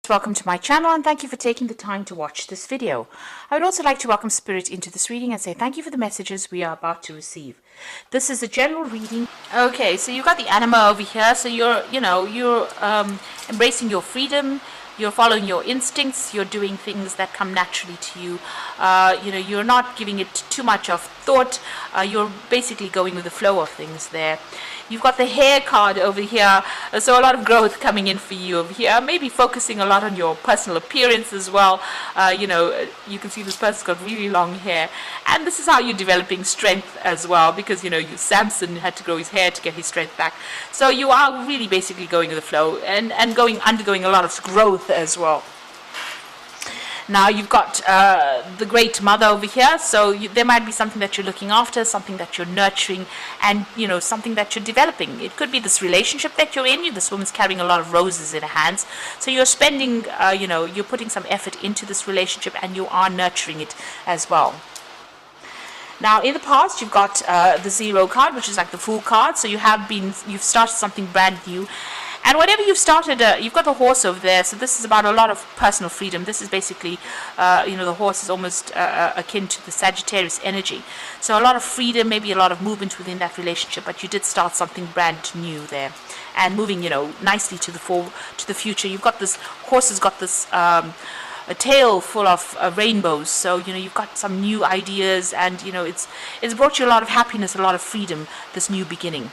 Welcome to my channel and thank you for taking the time to watch this video. I would also like to welcome Spirit into this reading and say thank you for the messages we are about to receive. This is a general reading. Okay, so you've got the anima over here, so you're embracing your freedom, you're following your instincts, you're doing things that come naturally to you. You're not giving it too much of thought, you're basically going with the flow of things there. You've got the hair card over here, so a lot of growth coming in for you over here. Maybe focusing a lot on your personal appearance as well. You can see this person's got really long hair, and this is how you're developing strength as well, because Samson had to grow his hair to get his strength back. So you are really basically going with the flow and undergoing a lot of growth as well. Now you've got the Great Mother over here, so there might be something that you're looking after, something that you're nurturing, and something that you're developing. It could be this relationship that you're in. This woman's carrying a lot of roses in her hands, so you're spending, you're putting some effort into this relationship, and you are nurturing it as well. Now, in the past, you've got the Zero card, which is like the Fool card. So you've started something brand new. And whatever you've started, you've got the horse over there. So this is about a lot of personal freedom. This is basically, the horse is almost akin to the Sagittarius energy. So a lot of freedom, maybe a lot of movement within that relationship. But you did start something brand new there, and moving, nicely to the future. You've got this horse has got this. A tail full of rainbows, so you've got some new ideas, and it's brought you a lot of happiness, a lot of freedom, this new beginning.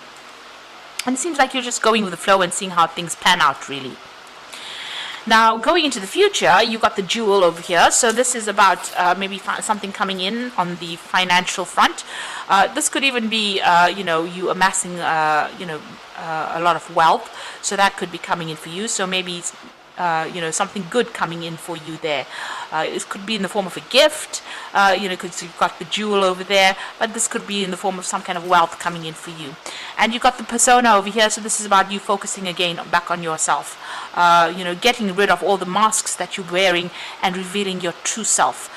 And it seems like you're just going with the flow and seeing how things pan out, really. Now, going into the future, you've got the Jewel over here. So this is about maybe something coming in on the financial front. This could even be, you amassing, a lot of wealth. So that could be coming in for you. So maybe something good coming in for you there. It could be in the form of a gift, because you've got the jewel over there, but this could be in the form of some kind of wealth coming in for you. And you've got the persona over here, so this is about you focusing again back on yourself, getting rid of all the masks that you're wearing and revealing your true self.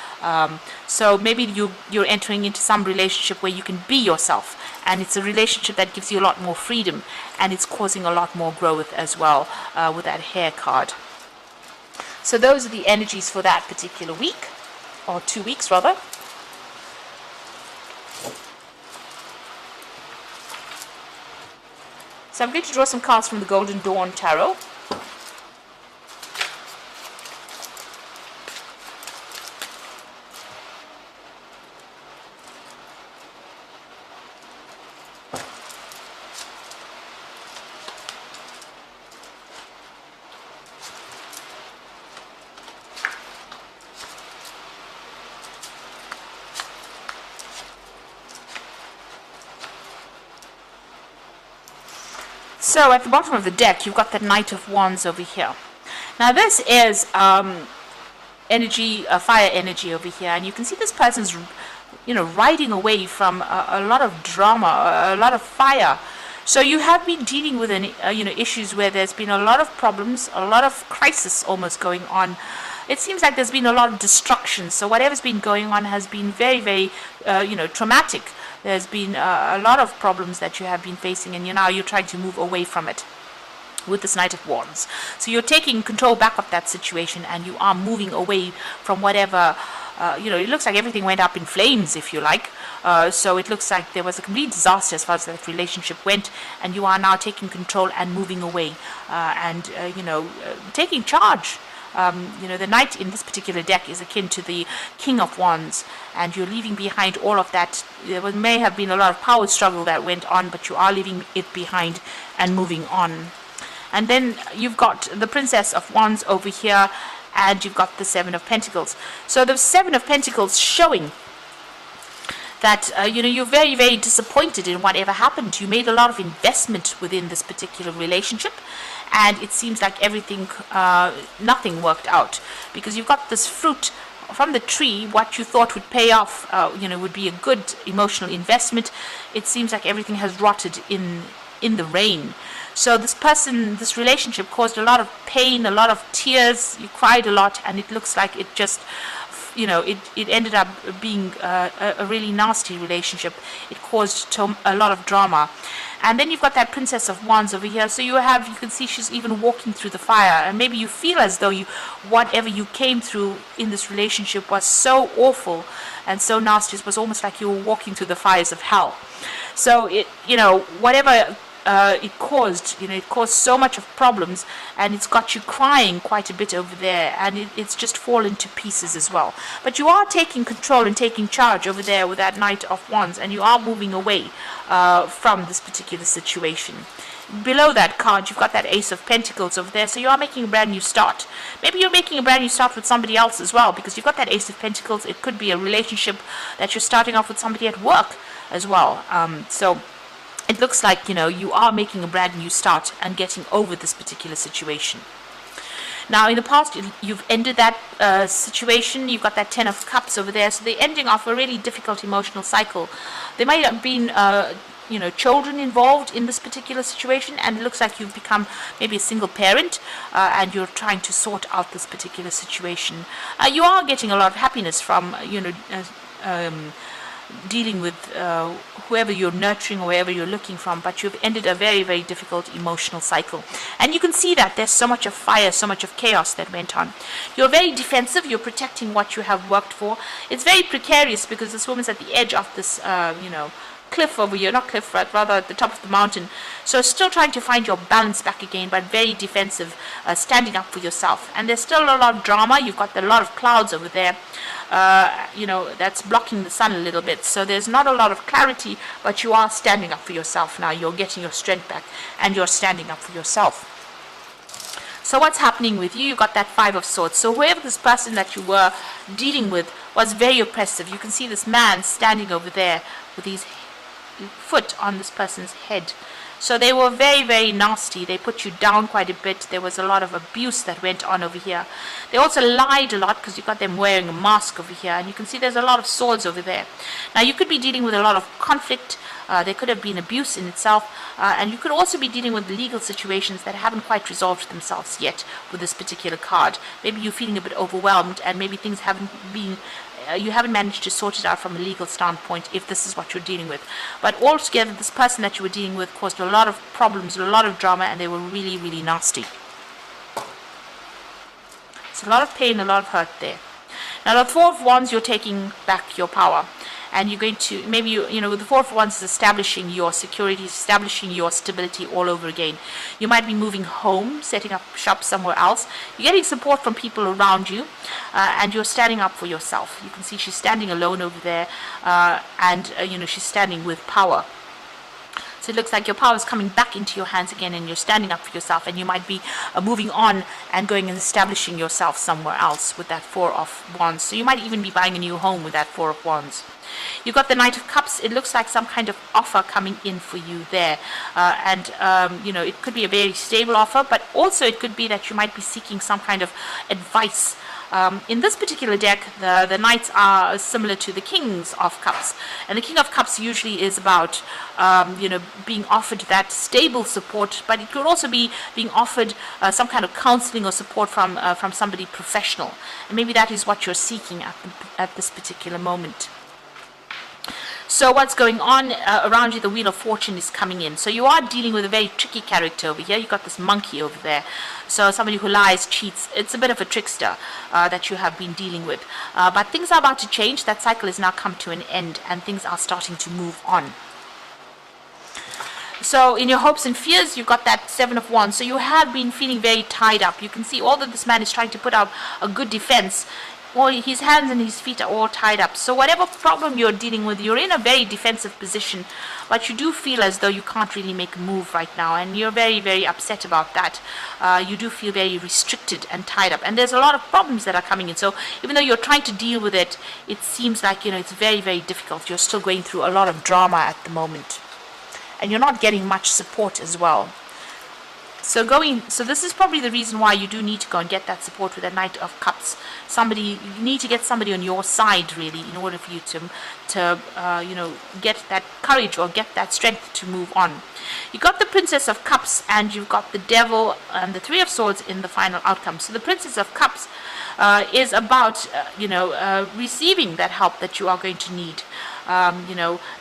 So maybe you're entering into some relationship where you can be yourself, and it's a relationship that gives you a lot more freedom, and it's causing a lot more growth as well, with that hair card. So those are the energies for that particular week, or 2 weeks rather. So I'm going to draw some cards from the Golden Dawn Tarot. So at the bottom of the deck, you've got the Knight of Wands over here. Now this is energy, fire energy over here, and you can see this person's, riding away from a lot of drama, a lot of fire. So you have been dealing with issues where there's been a lot of problems, a lot of crisis almost going on. It seems like there's been a lot of destruction. So whatever's been going on has been very, very, traumatic. There's been a lot of problems that you have been facing, and now you're trying to move away from it with this Knight of Wands. So you're taking control back of that situation, and you are moving away from whatever, it looks like everything went up in flames, if you like. So it looks like there was a complete disaster as far as that relationship went, and you are now taking control and moving away, and taking charge. The Knight in this particular deck is akin to the King of Wands, and you're leaving behind all of that. There may have been a lot of power struggle that went on, but you are leaving it behind and moving on. And then you've got the Princess of Wands over here, and you've got the Seven of Pentacles. So the Seven of Pentacles showing that you're very, very disappointed in whatever happened. You made a lot of investment within this particular relationship, and it seems like everything, nothing worked out, because you've got this fruit from the tree. What you thought would pay off, would be a good emotional investment. It seems like everything has rotted in the rain. So this relationship caused a lot of pain, a lot of tears. You cried a lot, and it looks like it just, it ended up being a really nasty relationship. It caused a lot of drama. And then you've got that Princess of Wands over here. So you can see she's even walking through the fire. And maybe you feel as though whatever you came through in this relationship was so awful and so nasty. It was almost like you were walking through the fires of hell. So whatever it caused so much of problems, and it's got you crying quite a bit over there, and it's just fallen to pieces as well. But you are taking control and taking charge over there with that Knight of Wands, and you are moving away from this particular situation. Below that card, you've got that Ace of Pentacles over there, so you are making a brand new start. Maybe you're making a brand new start with somebody else as well, because you've got that Ace of Pentacles. It could be a relationship that you're starting off with somebody at work as well. So it looks like, you are making a brand new start and getting over this particular situation. Now, in the past, you've ended that situation. You've got that Ten of Cups over there. So they're ending off a really difficult emotional cycle. There might have been, children involved in this particular situation. And it looks like you've become maybe a single parent. And you're trying to sort out this particular situation. You are getting a lot of happiness from, dealing with whoever you're nurturing or wherever you're looking from, but you've ended a very, very difficult emotional cycle. And you can see that there's so much of fire, so much of chaos that went on. You're very defensive. You're protecting what you have worked for. It's very precarious because this woman's at the edge of this, cliff over here, not cliff, right, rather at the top of the mountain. So still trying to find your balance back again, but very defensive, standing up for yourself. And there's still a lot of drama. You've got a lot of clouds over there, that's blocking the sun a little bit. So there's not a lot of clarity, but you are standing up for yourself now. You're getting your strength back and you're standing up for yourself. So what's happening with you? You got that Five of Swords. So whoever this person that you were dealing with was very oppressive. You can see this man standing over there with his foot on this person's head. So they were very, very nasty. They put you down quite a bit. There was a lot of abuse that went on over here. They also lied a lot because you got them wearing a mask over here. And you can see there's a lot of swords over there. Now you could be dealing with a lot of conflict. There could have been abuse in itself. And you could also be dealing with legal situations that haven't quite resolved themselves yet with this particular card. Maybe you're feeling a bit overwhelmed and maybe things haven't been you haven't managed to sort it out from a legal standpoint if this is what you're dealing with. But altogether, this person that you were dealing with caused a lot of problems, a lot of drama, and they were really, really nasty. It's a lot of pain, a lot of hurt there. Now, the Four of Wands, you're taking back your power. And you're going to, maybe, with the Four of Wands is establishing your security, establishing your stability all over again. You might be moving home, setting up shop somewhere else. You're getting support from people around you, and you're standing up for yourself. You can see she's standing alone over there, and she's standing with power. So it looks like your power is coming back into your hands again, and you're standing up for yourself, and you might be moving on and going and establishing yourself somewhere else with that Four of Wands. So you might even be buying a new home with that Four of Wands. You've got the Knight of Cups. It looks like some kind of offer coming in for you there. It could be a very stable offer, but also it could be that you might be seeking some kind of advice. In this particular deck, the Knights are similar to the Kings of Cups. And the King of Cups usually is about, being offered that stable support, but it could also be being offered some kind of counseling or support from somebody professional. And maybe that is what you're seeking at this particular moment. So what's going on around you? The Wheel of Fortune is coming in. So you are dealing with a very tricky character over here. You've got this monkey over there. So somebody who lies, cheats. It's a bit of a trickster that you have been dealing with. But things are about to change. That cycle has now come to an end, and things are starting to move on. So in your hopes and fears, you've got that Seven of Wands. So you have been feeling very tied up. You can see all that this man is trying to put up a good defense. Well, his hands and his feet are all tied up. So whatever problem you're dealing with, you're in a very defensive position, but you do feel as though you can't really make a move right now, and you're very, very upset about that. You do feel very restricted and tied up, and there's a lot of problems that are coming in. So even though you're trying to deal with it, it seems like, it's very, very difficult. You're still going through a lot of drama at the moment, and you're not getting much support as well. So this is probably the reason why you do need to go and get that support with a Knight of Cups. You need to get somebody on your side, really, in order for you to get that courage or get that strength to move on. You got the Princess of Cups, and you've got the Devil and the Three of Swords in the final outcome. So the Princess of Cups is about receiving that help that you are going to need.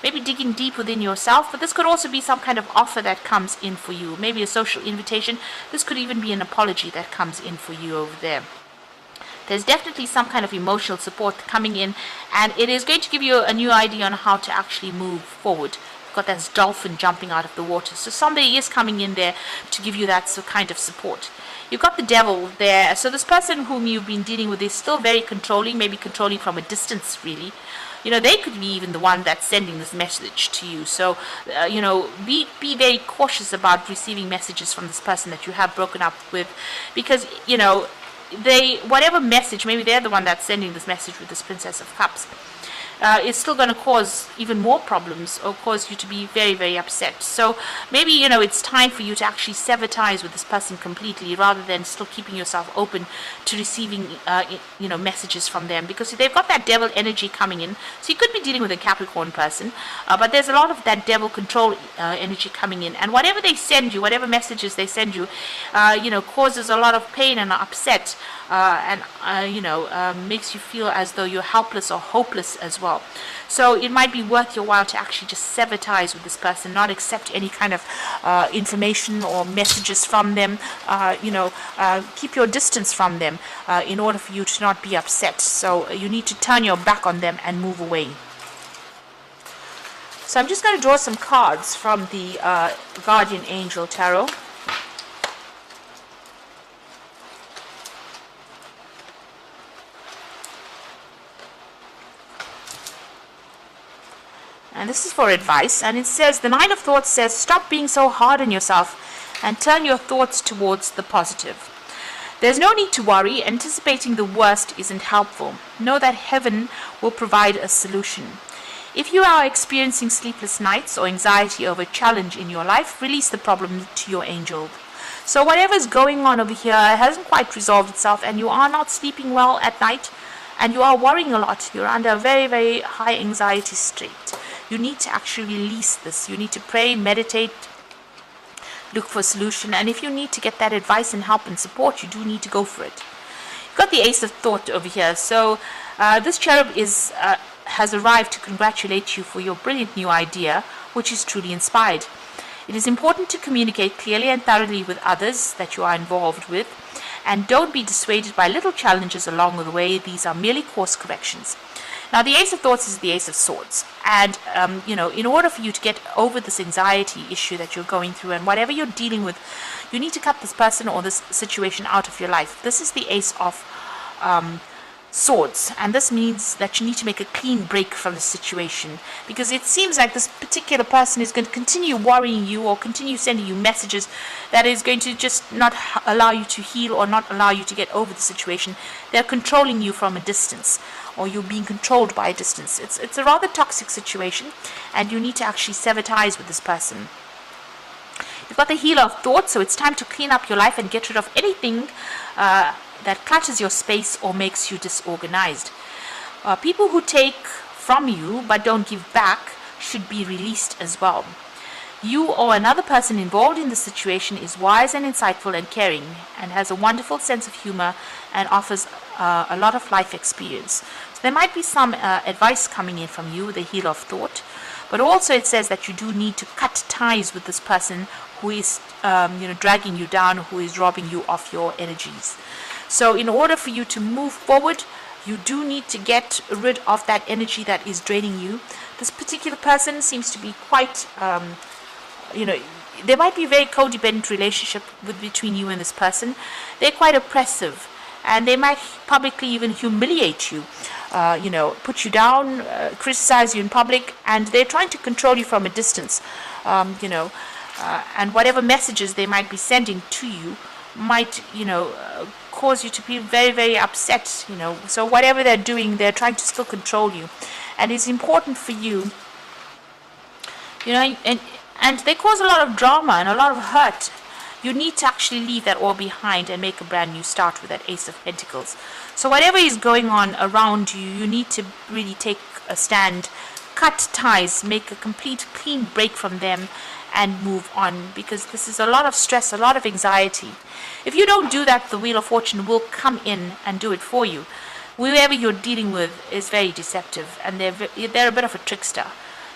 Maybe digging deep within yourself, but this could also be some kind of offer that comes in for you, maybe a social invitation. This could even be an apology that comes in for you over there. There's definitely some kind of emotional support coming in, and it is going to give you a new idea on how to actually move forward. You've got that dolphin jumping out of the water, so somebody is coming in there to give you that kind of support. You've got the Devil there, so this person whom you've been dealing with is still very controlling, maybe controlling from a distance, really. They could be even the one that's sending this message to you. So, be very cautious about receiving messages from this person that you have broken up with, because, whatever message, maybe they're the one that's sending this message with this Princess of Cups, is still going to cause even more problems or cause you to be very, very upset. So maybe, it's time for you to actually sever ties with this person completely, rather than still keeping yourself open to receiving, messages from them, because they've got that devil energy coming in. So you could be dealing with a Capricorn person, but there's a lot of that devil control energy coming in. And whatever they send you, whatever messages they send you, causes a lot of pain and upset, and makes you feel as though you're helpless or hopeless as well. So it might be worth your while to actually just sever ties with this person, not accept any kind of information or messages from them. Keep your distance from them in order for you to not be upset. So you need to turn your back on them and move away. So I'm just going to draw some cards from the Guardian Angel Tarot. And this is for advice, and it says, the Nine of Thoughts says, stop being so hard on yourself and turn your thoughts towards the positive. There's no need to worry. Anticipating the worst isn't helpful. Know that heaven will provide a solution. If you are experiencing sleepless nights or anxiety over a challenge in your life, release the problem to your angel. So whatever's going on over here hasn't quite resolved itself, and you are not sleeping well at night, and you are worrying a lot. You're under a very, very high anxiety state. You need to actually release this. You need to pray, meditate, look for a solution. And if you need to get that advice and help and support, you do need to go for it. You've got the Ace of Thought over here. So this cherub has arrived to congratulate you for your brilliant new idea, which is truly inspired. It is important to communicate clearly and thoroughly with others that you are involved with, and don't be dissuaded by little challenges along the way. These are merely course corrections. Now, the Ace of Thoughts is the Ace of Swords. And, in order for you to get over this anxiety issue that you're going through and whatever you're dealing with, you need to cut this person or this situation out of your life. This is the Ace of Swords. And this means that you need to make a clean break from the situation, because it seems like this particular person is going to continue worrying you or continue sending you messages that is going to just not allow you to heal or not allow you to get over the situation. They're controlling you from a distance, or you're being controlled by a distance. It's a rather toxic situation, and you need to actually sever ties with this person. You've got the Healer of Thought, so it's time to clean up your life and get rid of anything that clutters your space or makes you disorganized. People who take from you but don't give back should be released as well. You or another person involved in the situation is wise and insightful and caring, and has a wonderful sense of humor and offers a lot of life experience. So there might be some advice coming in from you, the Healer of Thought, but also it says that you do need to cut ties with this person who is dragging you down, who is robbing you of your energies. So in order for you to move forward, you do need to get rid of that energy that is draining you. This particular person seems to be quite there might be a very codependent relationship between you and this person. They're quite oppressive, and they might publicly even humiliate you, put you down, criticize you in public, and they're trying to control you from a distance, and whatever messages they might be sending to you might, cause you to be very, very upset, So whatever they're doing, they're trying to still control you, and it's important for you, and they cause a lot of drama and a lot of hurt. you need to actually leave that all behind and make a brand new start with that Ace of Pentacles. So whatever is going on around you, you need to really take a stand, cut ties, make a complete clean break from them, and move on, because this is a lot of stress, a lot of anxiety. If you don't do that, the Wheel of Fortune will come in and do it for you. Whoever you're dealing with is very deceptive, and they're a bit of a trickster.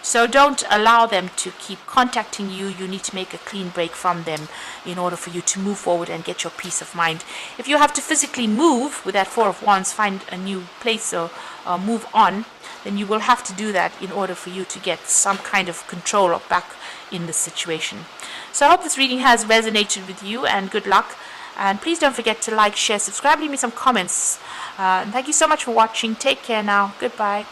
So don't allow them to keep contacting you. You need to make a clean break from them in order for you to move forward and get your peace of mind. If you have to physically move with that Four of Wands, find a new place or move on, then you will have to do that in order for you to get some kind of control or back in the situation. So I hope this reading has resonated with you, and good luck. And please don't forget to like, share, subscribe, leave me some comments. And thank you so much for watching. Take care now. Goodbye.